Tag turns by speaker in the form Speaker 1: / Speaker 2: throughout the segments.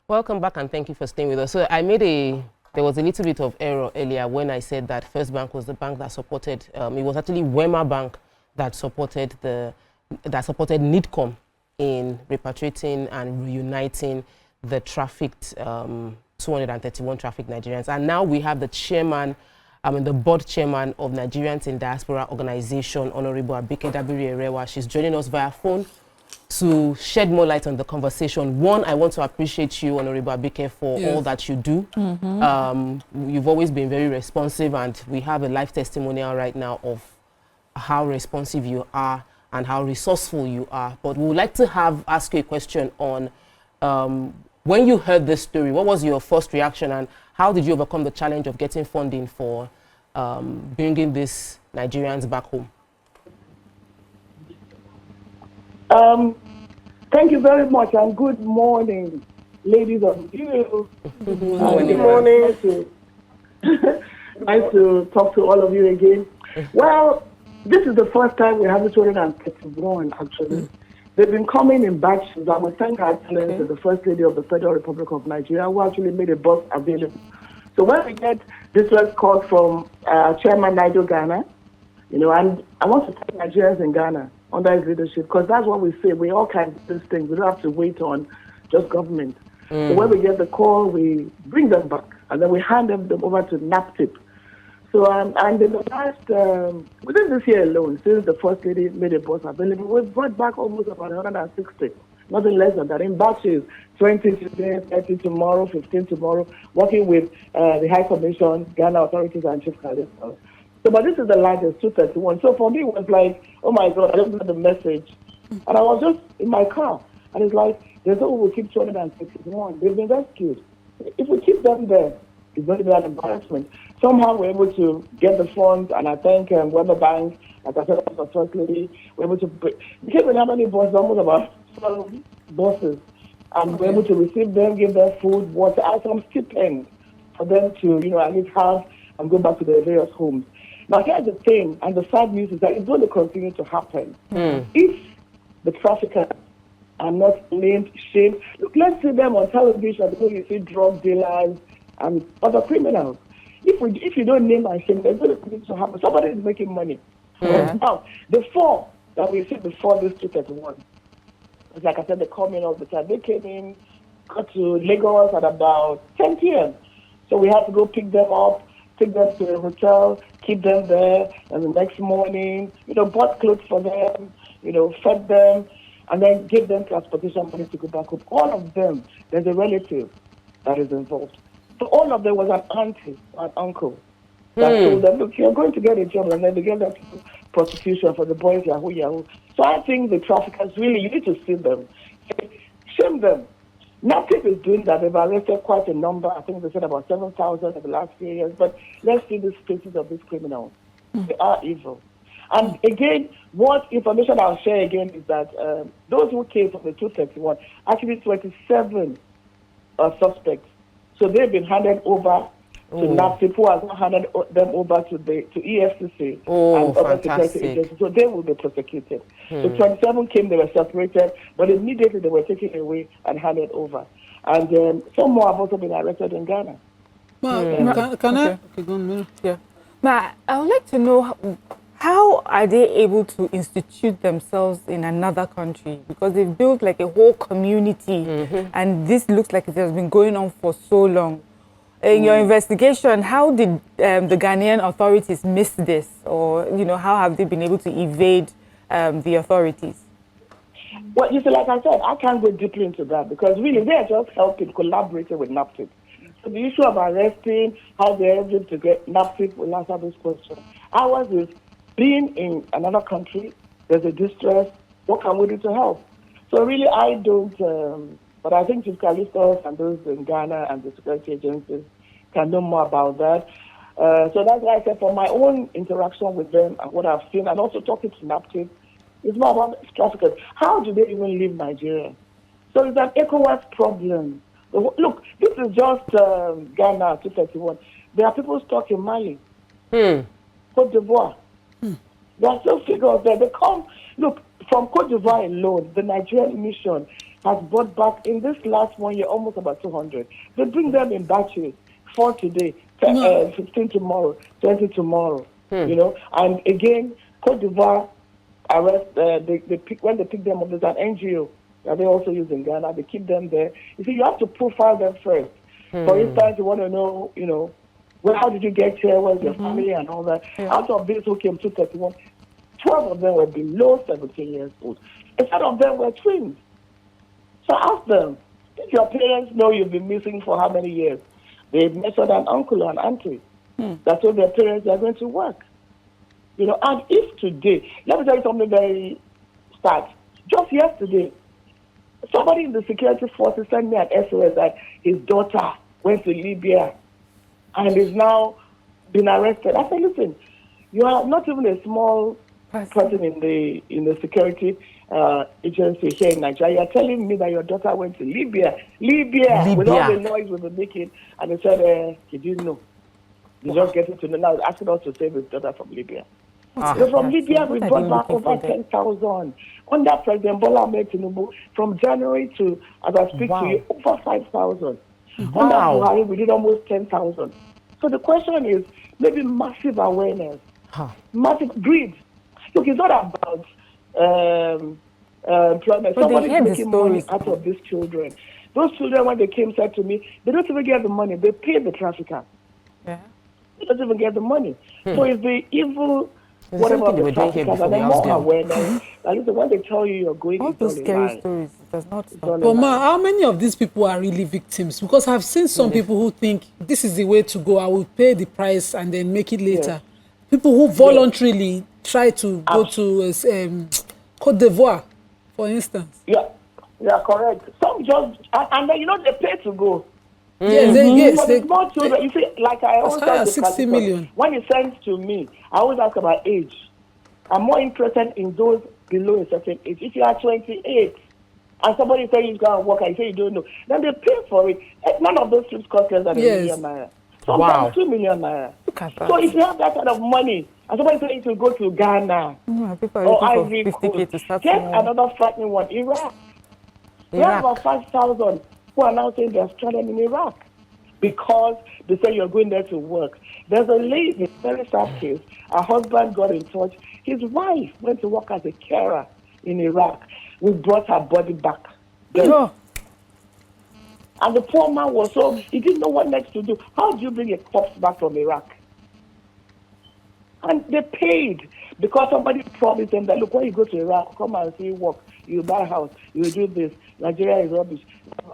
Speaker 1: Welcome back and thank you for staying with us. So there was a little bit of error earlier when I said that First Bank was the bank that supported, it was actually Wema Bank that supported NIDCOM in repatriating and reuniting the trafficked, 231 trafficked Nigerians. And now we have the chairman, the board chairman of Nigerians in Diaspora Organization, Honorable Abike Dabiri. She's joining us via phone to shed more light on the conversation. One, I want to appreciate you, Honorable Abike, for all that you do. You've always been very responsive, and we have a live testimonial right now of how responsive you are and how resourceful you are. But we would like to ask you a question on when you heard this story, what was your first reaction, and how did you overcome the challenge of getting funding for bringing these Nigerians back home?
Speaker 2: Thank you very much, and good morning, ladies and gentlemen.
Speaker 1: Good morning.
Speaker 2: Nice to talk to all of you again. Well, this is the first time we have the 231, actually. They've been coming in batches. I would thank Her Excellency, the First Lady of the Federal Republic of Nigeria, who actually made a bus available. So when we get this first call from Chairman Naido Ghana, and I want to thank Nigerians in Ghana under his leadership, because that's what we say. We all can do these things. We don't have to wait on just government. So when we get the call, we bring them back, and then we hand them over to NAPTIP. So, and in the last, within this year alone, since the First Lady made a bus available, we've brought back almost about 160, nothing less than that, in batches, 20 today, 30 tomorrow, 15 tomorrow, working with the High Commission, Ghana authorities, and Chief Calistus. So, but this is the largest, 231. So for me, it was like, oh my God, I just got the message. And I was just in my car, and it's like, there's no way we'll keep 261. They've been rescued. If we keep them there, it's going to be an embarrassment. Somehow we're able to get the funds, and I thank Wema Bank, like I said, the First Lady, we're able to, because we have many buses, almost about 12 buses, and we're able to receive them, give them food, water, and some stipend for them to, at least have and go back to their various homes. Now, here's the thing, and the sad news is that it's going to continue to happen. If the traffickers are not named, shamed, look, let's see them on television because you see drug dealers and other criminals. If you don't name and shame, there's going to continue to happen. Somebody is making money. Now, the four that we see before this 231, it's like I said, they come in all the time. They came in, got to Lagos at about 10 p.m. So we had to go pick them up, take them to a hotel, keep them there, and the next morning, bought clothes for them, fed them, and then give them transportation money to go back home. All of them, there's a relative that is involved. So all of them was an auntie or an uncle that told them, look, you're going to get a job, and then they get them to prostitution for the boys, yahoo. So I think the traffickers, really, you need to see them. Shame them. NAPTIP is doing that. They've arrested quite a number. I think they said about 7,000 in the last few years. But let's see the faces of these criminals. They are evil. And again, what information I'll share again is that those who came from the 231, actually 27 suspects. So they've been handed over to NAPTIP, who has not handed them over to EFCC and other security agencies. So they will be prosecuted. So 27 came, they were separated, but immediately they were taken away and handed over. And some more have also been arrested in Ghana.
Speaker 3: Well, can I? Okay, go on.
Speaker 4: Yeah. But I would like to know how are they able to institute themselves in another country? Because they've built like a whole community, and this looks like it has been going on for so long. In your investigation, how did the Ghanaian authorities miss this? Or, how have they been able to evade the authorities?
Speaker 2: Well, you see, like I said, I can't go deeply into that because really they're just helping, collaborating with NAPTIP. So the issue of arresting, how they're able to get NAPTIP will answer this question. Ours is being in another country, there's a distress, what can we do to help? So really I don't, but I think Chief Calistus and those in Ghana and the security agencies can know more about that. So that's why I said for my own interaction with them and what I've seen, and also talking to NAPTIP, it's more about traffickers. How do they even leave Nigeria? So it's an ECOWAS problem. Look, this is just Ghana 231. There are people stuck in Mali, Cote d'Ivoire. There are still figures there. They come, look, from Cote d'Ivoire alone, the Nigerian mission has brought back in this last 1 year almost about 200. They bring them in batches, 4 today, 15 tomorrow, 20 tomorrow. You know, and again, Cote d'Ivoire arrest. When they pick them up, there's an NGO that they also use in Ghana. They keep them there. You see, you have to profile them first. For instance, you want to know, you know, well, how did you get here? Where's your family and all that? Out of these who came 231, 12 of them were below 17 years old. And 7 of them were twins. So ask them, if your parents know you've been missing for how many years? They mentioned an uncle or an auntie that told their parents they're going to work. You know, and if today, let me tell you something very sad. Just yesterday, somebody in the security forces sent me an SOS that his daughter went to Libya and is now been arrested. I said, listen, you are not even a small person in the security agency here in Nigeria. You're telling me that your daughter went to Libya, with all the noise we've been making, and they said he didn't know. He's just getting to know now, asking us to save his daughter from Libya. So from Libya, we brought back over 10,000. Under President Bola Ahmed Tinubu, from January to, as I speak to you, over 5,000. Under Buhari, we did almost 10,000. So the question is, maybe massive awareness, massive greed. Look, it's not about employment. Somebody's making money out of these children. Those children, when they came, said to me, they don't even get the money. They pay the trafficker. Yeah. They don't even get the money. So it's the evil... What about the traffickers? And then more awareness. Like, when they tell you you're going
Speaker 4: all those scary stories, it does not stop.
Speaker 3: But ma, how many of these people are really victims? Because I've seen some people who think this is the way to go. I will pay the price and then make it later. People who voluntarily try to go to Cote d'Ivoire, for instance.
Speaker 2: Yeah, correct. Some just, and then, you know, they pay to go.
Speaker 3: Yes,
Speaker 2: but the small children, you see, like I always say,
Speaker 3: 60 million.
Speaker 2: When it sends to me, I always ask about age. I'm more interested in those below a certain age. If you are 28 and somebody says you're going to work and you say you don't know, then they pay for it. None of those trips cost less than $1 million naira. Sometimes 2 million naira. So if you have that kind of money, and somebody says you should go to Ghana or Ivory Coast, get another frightening one, Iraq. We have about 5,000 who are now saying they're stranded in Iraq because they say you're going there to work. There's a lady, a very sad case. Her husband got in touch. His wife went to work as a carer in Iraq. We brought her body back. And the poor man was he didn't know what next to do. How do you bring a corpse back from Iraq? And they paid because somebody promised them that, look, when you go to Iraq, come and see work. You buy a house, you do this. Nigeria is rubbish.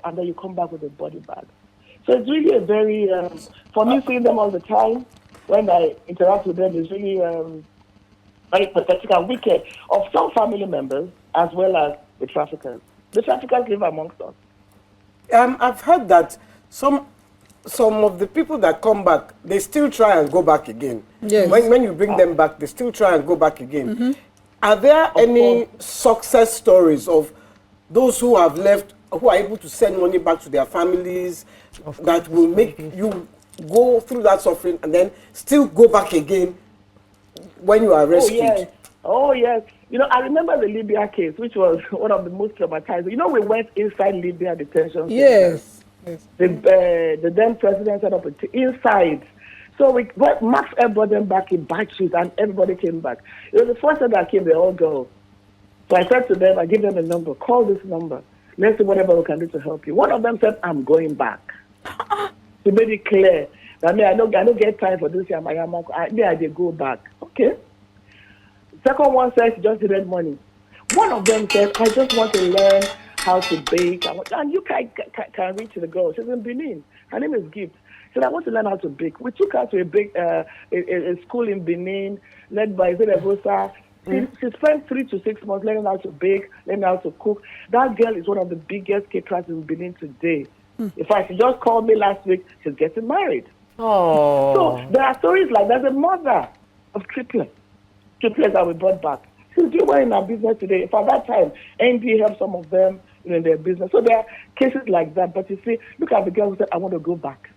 Speaker 2: And then you come back with a body bag. So it's really a very, for me, seeing them all the time, when I interact with them, it's really very pathetic and wicked of some family members as well as the traffickers. The traffickers live amongst us.
Speaker 5: I've heard that some of the people that come back, they still try and go back again.
Speaker 3: Yes.
Speaker 5: When you bring them back, they still try and go back again. Are there any success stories of those who have left, who are able to send money back to their families, that will make you go through that suffering and then still go back again when you are rescued?
Speaker 2: Oh, yes. You know, I remember the Libya case, which was one of the most traumatizing. You know, we went inside Libya detention center.
Speaker 3: Yes.
Speaker 2: The then president set up inside. So Max Air brought them back in batches and everybody came back. It was the first time that came, they all go. So I said to them, I gave them a number, call this number. Let's see whatever we can do to help you. One of them said, I'm going back. He made it clear that I don't get time for this. I did go back. Okay. Second one says, just needed money. One of them said, I just want to learn how to bake. And you can reach the girl. She's in Benin. Her name is Gift. She said, I want to learn how to bake. We took her to a school in Benin, led by Zedebosa. She spent 3 to 6 months learning how to bake, learning how to cook. That girl is one of the biggest caterers in Benin today. In fact, she just called me last week. She's getting married.
Speaker 1: Oh.
Speaker 2: So there are stories like that. There's a mother of triplets that we brought back. She's doing well in her business today. For that time, ND helped some of them in their business. So there are cases like that. But you see, look at the girl who said, I want to go back.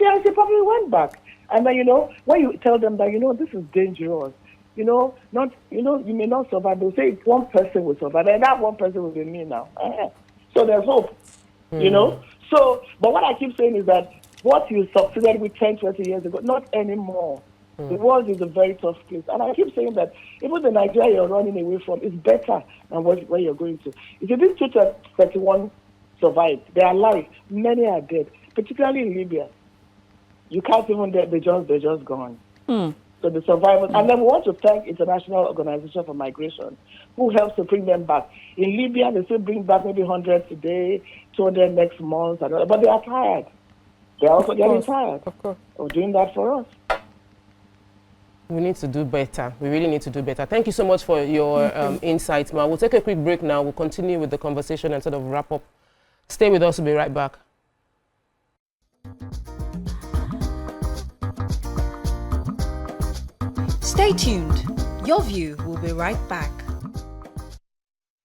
Speaker 2: Yeah, she probably went back. And then, when you tell them that, this is dangerous, you may not survive. They'll say one person will survive. And that one person will be me now. So there's hope, you know. So, but what I keep saying is that what you succeeded with 10, 20 years ago, not anymore. The world is a very tough place. And I keep saying that even the Nigeria you're running away from is better than where you're going to. If you did 231 survived, they are alive. Many are dead, particularly in Libya. You can't even, they're just gone. So the survivors, and then we want to thank International Organization for Migration, who helps to bring them back. In Libya, they still bring back maybe 100 today, 200 next month, but they are tired. They're also getting tired of doing that for us.
Speaker 1: We need to do better. We really need to do better. Thank you so much for your insights, Ma. We'll take a quick break now. We'll continue with the conversation and sort of wrap up. Stay with us. We'll be right back.
Speaker 6: Stay tuned. Your View will be right back.